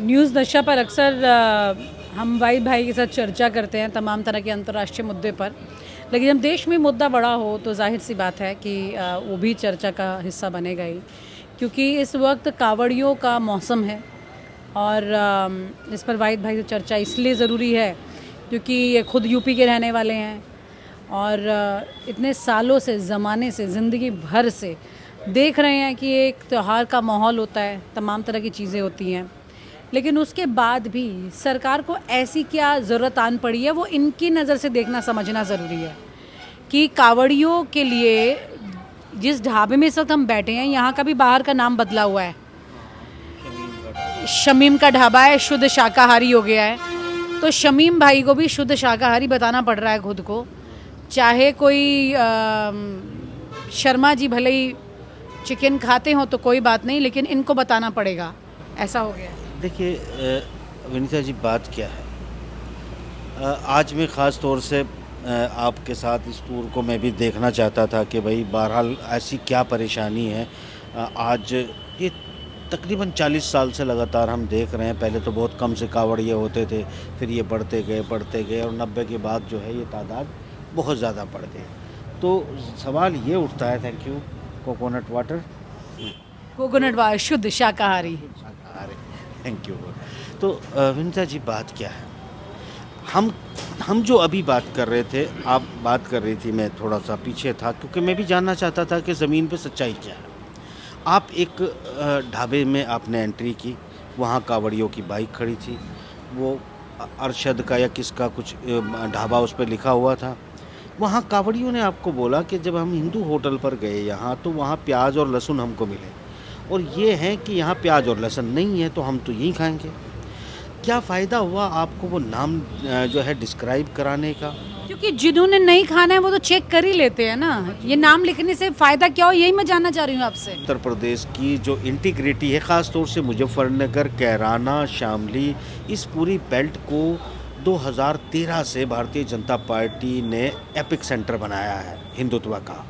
News नशा पर अक्सर हम वाहिद भाई के साथ चर्चा करते हैं तमाम तरह के अंतर्राष्ट्रीय मुद्दे पर, लेकिन जब देश में मुद्दा बड़ा हो तो जाहिर सी बात है कि वो भी चर्चा का हिस्सा बनेगा ही, क्योंकि इस वक्त कावड़ियों का मौसम है। और इस पर वाहिद भाई से चर्चा इसलिए ज़रूरी है क्योंकि ये खुद यूपी के रहने वाले हैं और इतने सालों से, ज़माने से, ज़िंदगी भर से देख रहे हैं कि एक त्यौहार का माहौल होता है, तमाम तरह की चीज़ें होती हैं, लेकिन उसके बाद भी सरकार को ऐसी क्या ज़रूरत आन पड़ी है, वो इनकी नज़र से देखना समझना ज़रूरी है कि कावड़ियों के लिए जिस ढाबे में इस वक्त हम बैठे हैं, यहाँ का भी बाहर का नाम बदला हुआ है, शमीम का ढाबा है, शुद्ध शाकाहारी हो गया है। तो शमीम भाई को भी शुद्ध शाकाहारी बताना पड़ रहा है खुद को, चाहे कोई शर्मा जी भले ही चिकन खाते हो तो कोई बात नहीं, लेकिन इनको बताना पड़ेगा, ऐसा हो गया है। देखिए विनीता जी, बात क्या है, आज मैं ख़ास तौर से आपके साथ इस टूर को मैं भी देखना चाहता था कि भाई बहरहाल ऐसी क्या परेशानी है। आज ये तकरीबन 40 साल से लगातार हम देख रहे हैं। पहले तो बहुत कम से कावड़िए होते थे, फिर ये बढ़ते गए और 90 के बाद जो है ये तादाद बहुत ज़्यादा बढ़ गई। तो सवाल ये उठता है, thank you, coconut water, coconut water शुद्ध शाकाहारी। शाकाहारी, थैंक यू। तो विनीता जी, बात क्या है, हम जो अभी बात कर रहे थे, आप बात कर रही थी, मैं थोड़ा सा पीछे था क्योंकि मैं भी जानना चाहता था कि ज़मीन पे सच्चाई क्या है। आप एक ढाबे में आपने एंट्री की, वहाँ कावड़ियों की बाइक खड़ी थी, वो अरशद का या किसका कुछ ढाबा उस पर लिखा हुआ था। वहाँ कावड़ियों ने आपको बोला कि जब हम हिंदू होटल पर गए यहाँ, तो वहाँ प्याज और लहसुन हमको मिले, और ये है कि यहाँ प्याज और लहसुन नहीं है तो हम तो यहीं खाएंगे। क्या फ़ायदा हुआ आपको वो नाम जो है डिस्क्राइब कराने का? क्योंकि जिन्होंने नहीं खाना है वो तो चेक कर ही लेते हैं ना, ये नाम लिखने से फ़ायदा क्या हो, यही मैं जानना चाह रही हूँ आपसे। उत्तर प्रदेश की जो इंटीग्रिटी है, ख़ास तौर से मुजफ्फरनगर, कैराना, शामली, इस पूरी बेल्ट को 2013 से भारतीय जनता पार्टी ने एपिक सेंटर बनाया है हिंदुत्व का,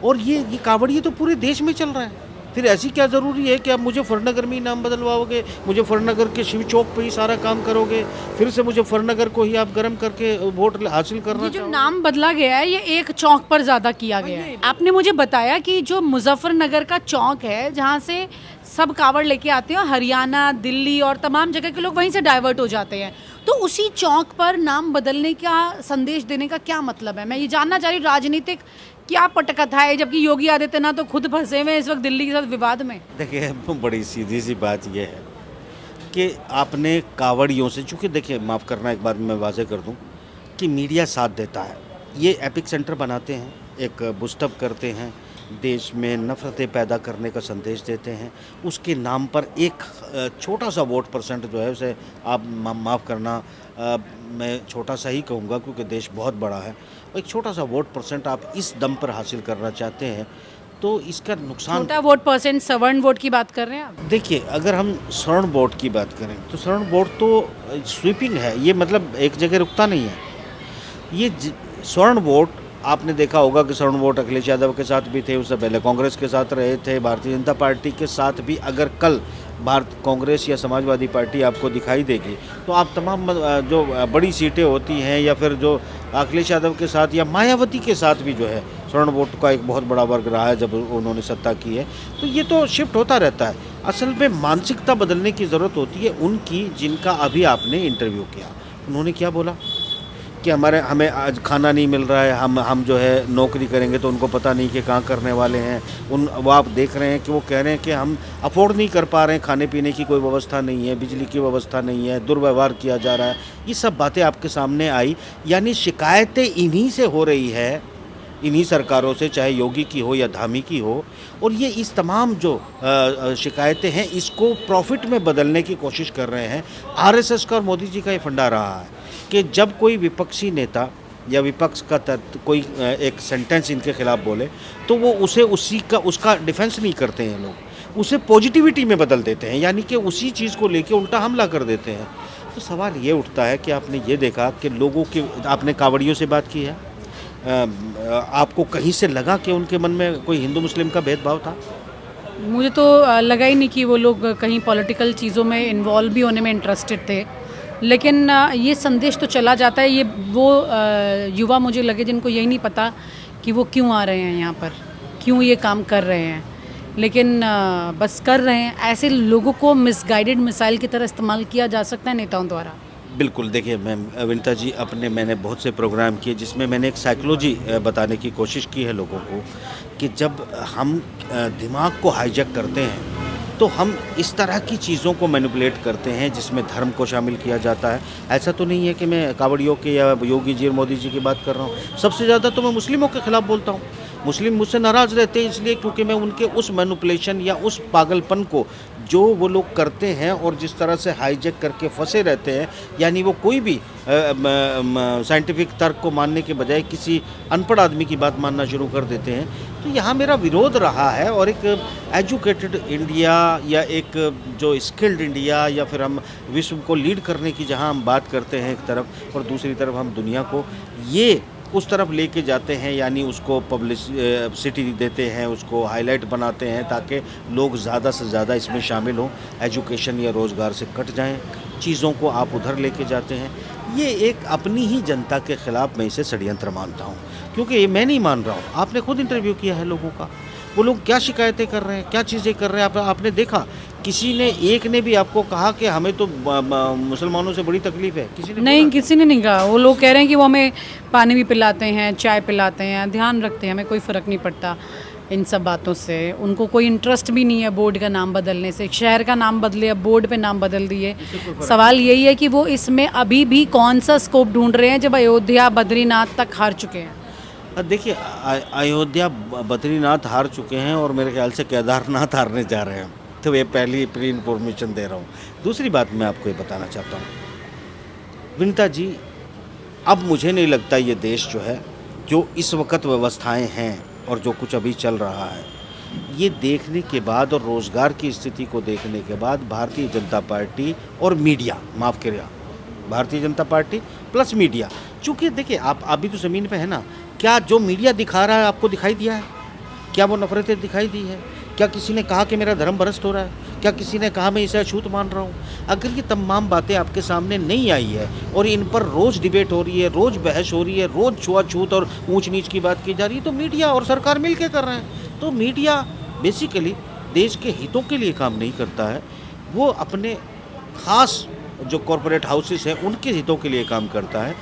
और ये कावड़िए तो पूरे देश में चल रहा है। फिर ऐसी क्या ज़रूरी है कि आप मुजफ्फरनगर में ही नाम बदलवाओगे, मुजफ्फरनगर के शिव चौक पे ही सारा काम करोगे, फिर से मुजफ्फरनगर को ही आप गर्म करके वोट हासिल करना ये जो चाहोगे? नाम बदला गया है, ये एक चौक पर ज़्यादा किया गया है। आपने मुझे बताया कि जो मुजफ्फरनगर का चौक है, जहाँ से सब कावड़ लेके आते हैं, हरियाणा, दिल्ली और तमाम जगह के लोग वहीं से डाइवर्ट हो जाते हैं, तो उसी चौक पर नाम बदलने का संदेश देने का क्या मतलब है? मैं ये जानना चाह रही हूँ, राजनीतिक क्या पटकथा है, जबकि योगी आदित्यनाथ तो खुद फंसे हुए हैं इस वक्त दिल्ली के साथ विवाद में। देखिए, बड़ी सीधी सी बात यह है कि आपने कावड़ियों से, चूँकि देखिए, माफ़ करना, एक बात मैं वाज़ेह कर दूं कि मीडिया साथ देता है। ये एपिक सेंटर बनाते हैं, एक बुस्टअप करते हैं, देश में नफ़रतें पैदा करने का संदेश देते हैं, उसके नाम पर एक छोटा सा वोट परसेंट जो है उसे आप माफ़ करना, मैं छोटा सा ही कहूँगा क्योंकि देश बहुत बड़ा है, और एक छोटा सा वोट परसेंट आप इस दम पर हासिल करना चाहते हैं, तो इसका नुकसान। छोटा वोट परसेंट, सवर्ण वोट की बात कर रहे हैं आप? देखिए, अगर हम स्वर्ण वोट की बात करें तो स्वर्ण वोट तो स्वीपिंग है, ये मतलब एक जगह रुकता नहीं है। ये स्वर्ण वोट, आपने देखा होगा कि स्वर्ण वोट अखिलेश यादव के साथ भी थे, उससे पहले कांग्रेस के साथ रहे थे, भारतीय जनता पार्टी के साथ भी। अगर कल कांग्रेस या समाजवादी पार्टी आपको दिखाई देगी तो आप तमाम जो बड़ी सीटें होती हैं, या फिर जो अखिलेश यादव के साथ या मायावती के साथ भी जो है स्वर्ण वोट का एक बहुत बड़ा वर्ग रहा है जब उन्होंने सत्ता की है, तो ये तो शिफ्ट होता रहता है। असल में मानसिकता बदलने की ज़रूरत होती है उनकी, जिनका अभी आपने इंटरव्यू किया। उन्होंने क्या बोला कि हमें आज खाना नहीं मिल रहा है, हम जो है नौकरी करेंगे तो उनको पता नहीं कि कहाँ करने वाले हैं। वो आप देख रहे हैं कि वो कह रहे हैं कि हम अफोर्ड नहीं कर पा रहे हैं, खाने पीने की कोई व्यवस्था नहीं है, बिजली की व्यवस्था नहीं है, दुर्व्यवहार किया जा रहा है। ये सब बातें आपके सामने आई, यानी शिकायतें इन्हीं से हो रही है, इन्हीं सरकारों से, चाहे योगी की हो या धामी की हो। और ये इस तमाम जो शिकायतें हैं, इसको प्रॉफिट में बदलने की कोशिश कर रहे हैं। आरएसएस का और मोदी जी का ये फंडा रहा है कि जब कोई विपक्षी नेता या विपक्ष का कोई एक सेंटेंस इनके खिलाफ बोले तो वो उसे उसका डिफेंस नहीं करते हैं, लोग उसे पॉजिटिविटी में बदल देते हैं, यानी कि उसी चीज़ को लेके उल्टा हमला कर देते हैं। तो सवाल ये उठता है कि आपने ये देखा कि लोगों के, आपने कावड़ियों से बात की है, आपको कहीं से लगा कि उनके मन में कोई हिंदू मुस्लिम का भेदभाव था? मुझे तो लगा ही नहीं कि वो लोग कहीं पॉलिटिकल चीज़ों में इन्वॉल्व भी होने में इंटरेस्टेड थे, लेकिन ये संदेश तो चला जाता है। ये वो युवा मुझे लगे जिनको यही नहीं पता कि वो क्यों आ रहे हैं यहाँ पर, क्यों ये काम कर रहे हैं, लेकिन बस कर रहे हैं। ऐसे लोगों को मिसगाइडेड मिसाइल की तरह इस्तेमाल किया जा सकता है नेताओं द्वारा। बिल्कुल, देखिए मैम विनीता जी, मैंने बहुत से प्रोग्राम किए जिसमें मैंने एक साइकोलॉजी बताने की कोशिश की है लोगों को कि जब हम दिमाग को हाईजैक करते हैं तो हम इस तरह की चीज़ों को मैनिपुलेट करते हैं जिसमें धर्म को शामिल किया जाता है। ऐसा तो नहीं है कि मैं कावड़ियों के या योगी जी और मोदी जी की बात कर रहा हूँ। सबसे ज़्यादा तो मैं मुस्लिमों के खिलाफ बोलता हूँ। मुस्लिम मुझसे नाराज़ रहते हैं इसलिए क्योंकि मैं उनके उस मैनिपुलेशन या उस पागलपन को जो वो लोग करते हैं और जिस तरह से हाईजैक करके फंसे रहते हैं, यानी वो कोई भी साइंटिफिक तर्क को मानने के बजाय किसी अनपढ़ आदमी की बात मानना शुरू कर देते हैं। तो यहाँ मेरा विरोध रहा है और एक एजुकेटेड इंडिया या एक जो स्किल्ड इंडिया या फिर हम विश्व को लीड करने की जहाँ हम बात करते हैं एक तरफ और दूसरी तरफ हम दुनिया को ये उस तरफ लेके जाते हैं, यानी उसको पब्लिसिटी देते हैं, उसको हाईलाइट बनाते हैं ताकि लोग ज़्यादा से ज़्यादा इसमें शामिल हों, एजुकेशन या रोज़गार से कट जाएं, चीज़ों को आप उधर लेके जाते हैं। ये एक अपनी ही जनता के ख़िलाफ़ मैं इसे षड्यंत्र मानता हूँ, क्योंकि ये मैं नहीं मान रहा हूँ। आपने खुद इंटरव्यू किया है लोगों का, वो लोग क्या शिकायतें कर रहे हैं, क्या चीज़ें कर रहे हैं। आपने देखा किसी ने एक ने भी आपको कहा कि हमें तो मुसलमानों से बड़ी तकलीफ़ है? किसी ने नहीं, बोला? किसी ने नहीं कहा। वो लोग कह रहे हैं कि वो हमें पानी भी पिलाते हैं, चाय पिलाते हैं, ध्यान रखते हैं, हमें कोई फ़र्क नहीं पड़ता इन सब बातों से। उनको कोई इंटरेस्ट भी नहीं है बोर्ड का नाम बदलने से। शहर का नाम बदले, अब बोर्ड पे नाम बदल दिए। सवाल यही है कि वो इसमें अभी भी कौन सा स्कोप ढूंढ रहे हैं जब अयोध्या बद्रीनाथ तक हार चुके हैं। देखिए अयोध्या बद्रीनाथ हार चुके हैं और मेरे ख्याल से केदारनाथ हारने जा रहे हैं, तो ये पहली प्री इन्फॉर्मेशन दे रहा हूँ। दूसरी बात मैं आपको ये बताना चाहता हूँ विनीता जी, अब मुझे नहीं लगता ये देश जो है, जो इस वक्त व्यवस्थाएं हैं और जो कुछ अभी चल रहा है, ये देखने के बाद और रोज़गार की स्थिति को देखने के बाद भारतीय जनता पार्टी और मीडिया, माफ़ करिए, Bharatiya Janata party plus media, चूँकि देखिए आप अभी तो ज़मीन पे है ना, क्या जो मीडिया दिखा रहा है आपको दिखाई दिया है? क्या वो नफ़रतें दिखाई दी है? क्या किसी ने कहा कि मेरा धर्म भ्रष्ट हो रहा है? क्या किसी ने कहा मैं इसे अछूत मान रहा हूँ? अगर ये तमाम बातें आपके सामने नहीं आई है और इन पर रोज़ डिबेट हो रही है, रोज़ बहस हो रही है, रोज़ छुआछूत और ऊंच नीच की बात की जा रही है, तो मीडिया और सरकार मिल के कर रहे हैं। तो मीडिया बेसिकली देश के हितों के लिए काम नहीं करता है, वो अपने ख़ास जो कॉरपोरेट हाउसेस हैं उनके हितों के लिए काम करता है,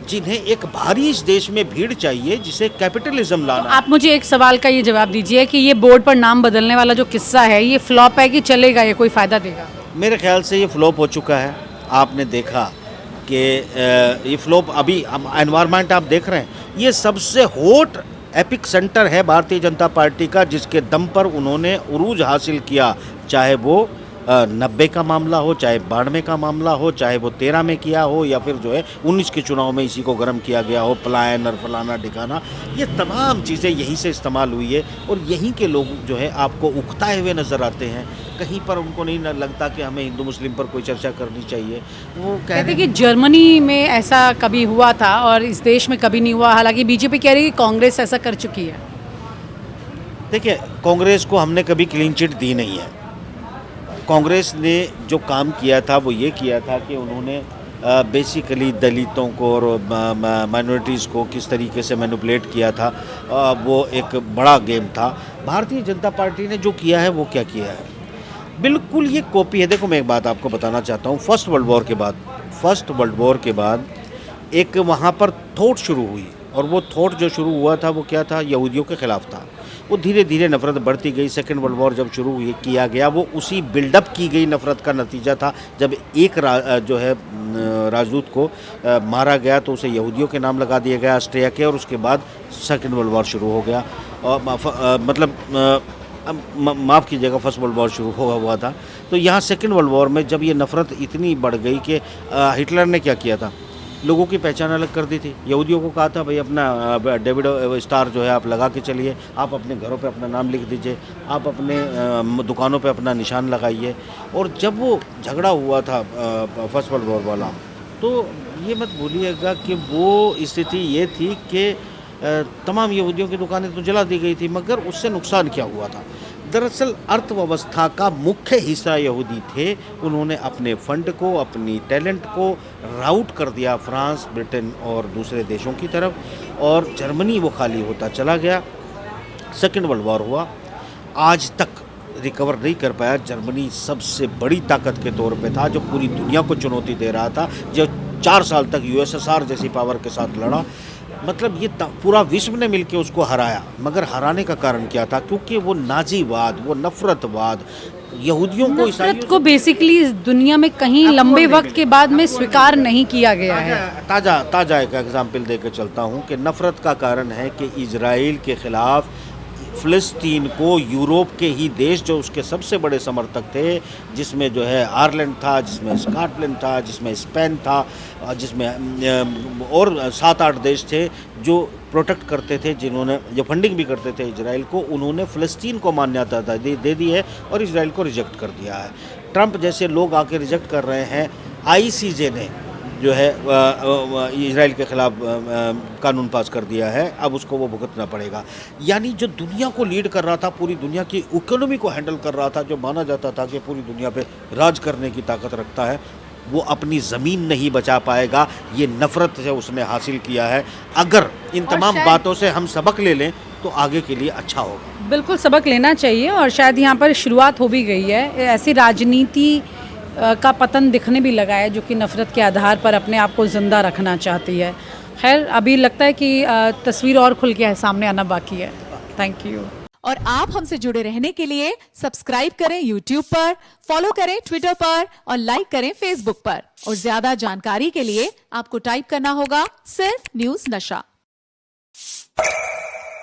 जिन्हें एक भारी इस देश में भीड़ चाहिए जिसे कैपिटलिज्म लाना। आप मुझे एक सवाल का ये जवाब दीजिए कि ये बोर्ड पर नाम बदलने वाला जो किस्सा है, ये फ्लॉप है कि चलेगा, ये कोई फ़ायदा देगा? मेरे ख्याल से ये फ्लॉप हो चुका है। आपने देखा कि ये फ्लॉप अभी एनवायरनमेंट आप देख रहे हैं, ये सबसे हॉट एपिक सेंटर है भारतीय जनता पार्टी का, जिसके दम पर उन्होंने उरूज हासिल किया, चाहे वो 90 का मामला हो, चाहे 92 का मामला हो, चाहे वो 13 में किया हो या फिर जो है 19 के चुनाव में इसी को गर्म किया गया हो, पलायन और फलाना ठिकाना, ये तमाम चीज़ें यहीं से इस्तेमाल हुई है और यहीं के लोग जो है आपको उकताए हुए नज़र आते हैं। कहीं पर उनको नहीं लगता कि हमें हिंदू मुस्लिम पर कोई चर्चा करनी चाहिए। वो कहते कि जर्मनी में ऐसा कभी हुआ था और इस देश में कभी नहीं हुआ, हालांकि बीजेपी कह रही है कि कांग्रेस ऐसा कर चुकी है। देखिए, कांग्रेस को हमने कभी क्लीन चिट दी नहीं है। कांग्रेस ने जो काम किया था वो ये किया था कि उन्होंने बेसिकली दलितों को और माइनॉरिटीज़ को किस तरीके से मैनिपुलेट किया था, वो एक बड़ा गेम था। भारतीय जनता पार्टी ने जो किया है वो क्या किया है, बिल्कुल ये कॉपी है। देखो मैं एक बात आपको बताना चाहता हूँ, फर्स्ट वर्ल्ड वॉर के बाद एक वहाँ पर थॉट शुरू हुई और वो थॉट जो शुरू हुआ था वो क्या था, यहूदियों के ख़िलाफ़ था। वो धीरे धीरे नफ़रत बढ़ती गई। सेकेंड वर्ल्ड वॉर जब शुरू किया गया, वो उसी बिल्डअप की गई नफ़रत का नतीजा था। जब एक जो है राजदूत को मारा गया तो उसे यहूदियों के नाम लगा दिया गया, ऑस्ट्रिया के, और उसके बाद सेकेंड वर्ल्ड वॉर शुरू हो गया। और माफ़ कीजिएगा, फर्स्ट वर्ल्ड वॉर शुरू हुआ था। तो यहाँ सेकेंड वर्ल्ड वॉर में जब ये नफ़रत इतनी बढ़ गई कि हिटलर ने क्या किया था, लोगों की पहचान अलग कर दी थी। यहूदियों को कहा था भाई अपना डेविड स्टार जो है आप लगा के चलिए, आप अपने घरों पे अपना नाम लिख दीजिए, आप अपने दुकानों पे अपना निशान लगाइए। और जब वो झगड़ा हुआ था फर्स्ट वर्ल्ड वॉर वाला, तो ये मत भूलिएगा कि वो स्थिति ये थी कि तमाम यहूदियों की दुकानें तो जला दी गई थी, मगर उससे नुकसान क्या हुआ था, दरअसल अर्थव्यवस्था का मुख्य हिस्सा यहूदी थे। उन्होंने अपने फंड को, अपनी टैलेंट को राउट कर दिया फ्रांस, ब्रिटेन और दूसरे देशों की तरफ, और जर्मनी वो खाली होता चला गया। सेकेंड वर्ल्ड वॉर हुआ, आज तक रिकवर नहीं कर पाया। जर्मनी सबसे बड़ी ताकत के तौर पे था, जो पूरी दुनिया को चुनौती दे रहा था, जो 4 साल तक यूएसएसआर जैसी पावर के साथ लड़ा। मतलब ये पूरा विश्व ने मिलकर उसको हराया। मगर हराने का कारण क्या था? क्योंकि वो नाजीवाद, वो नफरतवाद, यहूदियों को, नफरत को बेसिकली दुनिया में कहीं लंबे वक्त के बाद में स्वीकार नहीं किया गया है। ताज़ा एक एग्जाम्पल देकर चलता हूँ कि नफ़रत का कारण है कि इजराइल के ख़िलाफ़ फ़लस्तीन को यूरोप के ही देश, जो उसके सबसे बड़े समर्थक थे, जिसमें जो है आयरलैंड था, जिसमें स्कॉटलैंड था, जिसमें स्पेन था, जिसमें और 7-8 देश थे जो प्रोटेक्ट करते थे, जिन्होंने जो फंडिंग भी करते थे इजराइल को, उन्होंने फ़लस्तीन को मान्यता दे दी है और इजराइल को रिजेक्ट कर दिया है। ट्रंप जैसे लोग आके रिजेक्ट कर रहे हैं। आईसीजे ने जो है इजराइल के ख़िलाफ़ कानून पास कर दिया है, अब उसको वो भुगतना पड़ेगा। यानी जो दुनिया को लीड कर रहा था, पूरी दुनिया की इकोनॉमी को हैंडल कर रहा था, जो माना जाता था कि पूरी दुनिया पे राज करने की ताकत रखता है, वो अपनी ज़मीन नहीं बचा पाएगा। ये नफ़रत से उसने हासिल किया है। अगर इन तमाम बातों से हम सबक ले लें तो आगे के लिए अच्छा होगा। बिल्कुल सबक लेना चाहिए, और शायद यहाँ पर शुरुआत हो भी गई है। ऐसी राजनीति का पतन दिखने भी लगा है जो कि नफ़रत के आधार पर अपने आप को ज़िंदा रखना चाहती है। खैर, अभी लगता है कि तस्वीर और खुल के सामने आना बाकी है। Thank you. और आप हमसे जुड़े रहने के लिए सब्सक्राइब करें YouTube पर, फॉलो करें Twitter पर और लाइक करें Facebook पर। और ज्यादा जानकारी के लिए आपको टाइप करना होगा सिर्फ न्यूज़ नशा।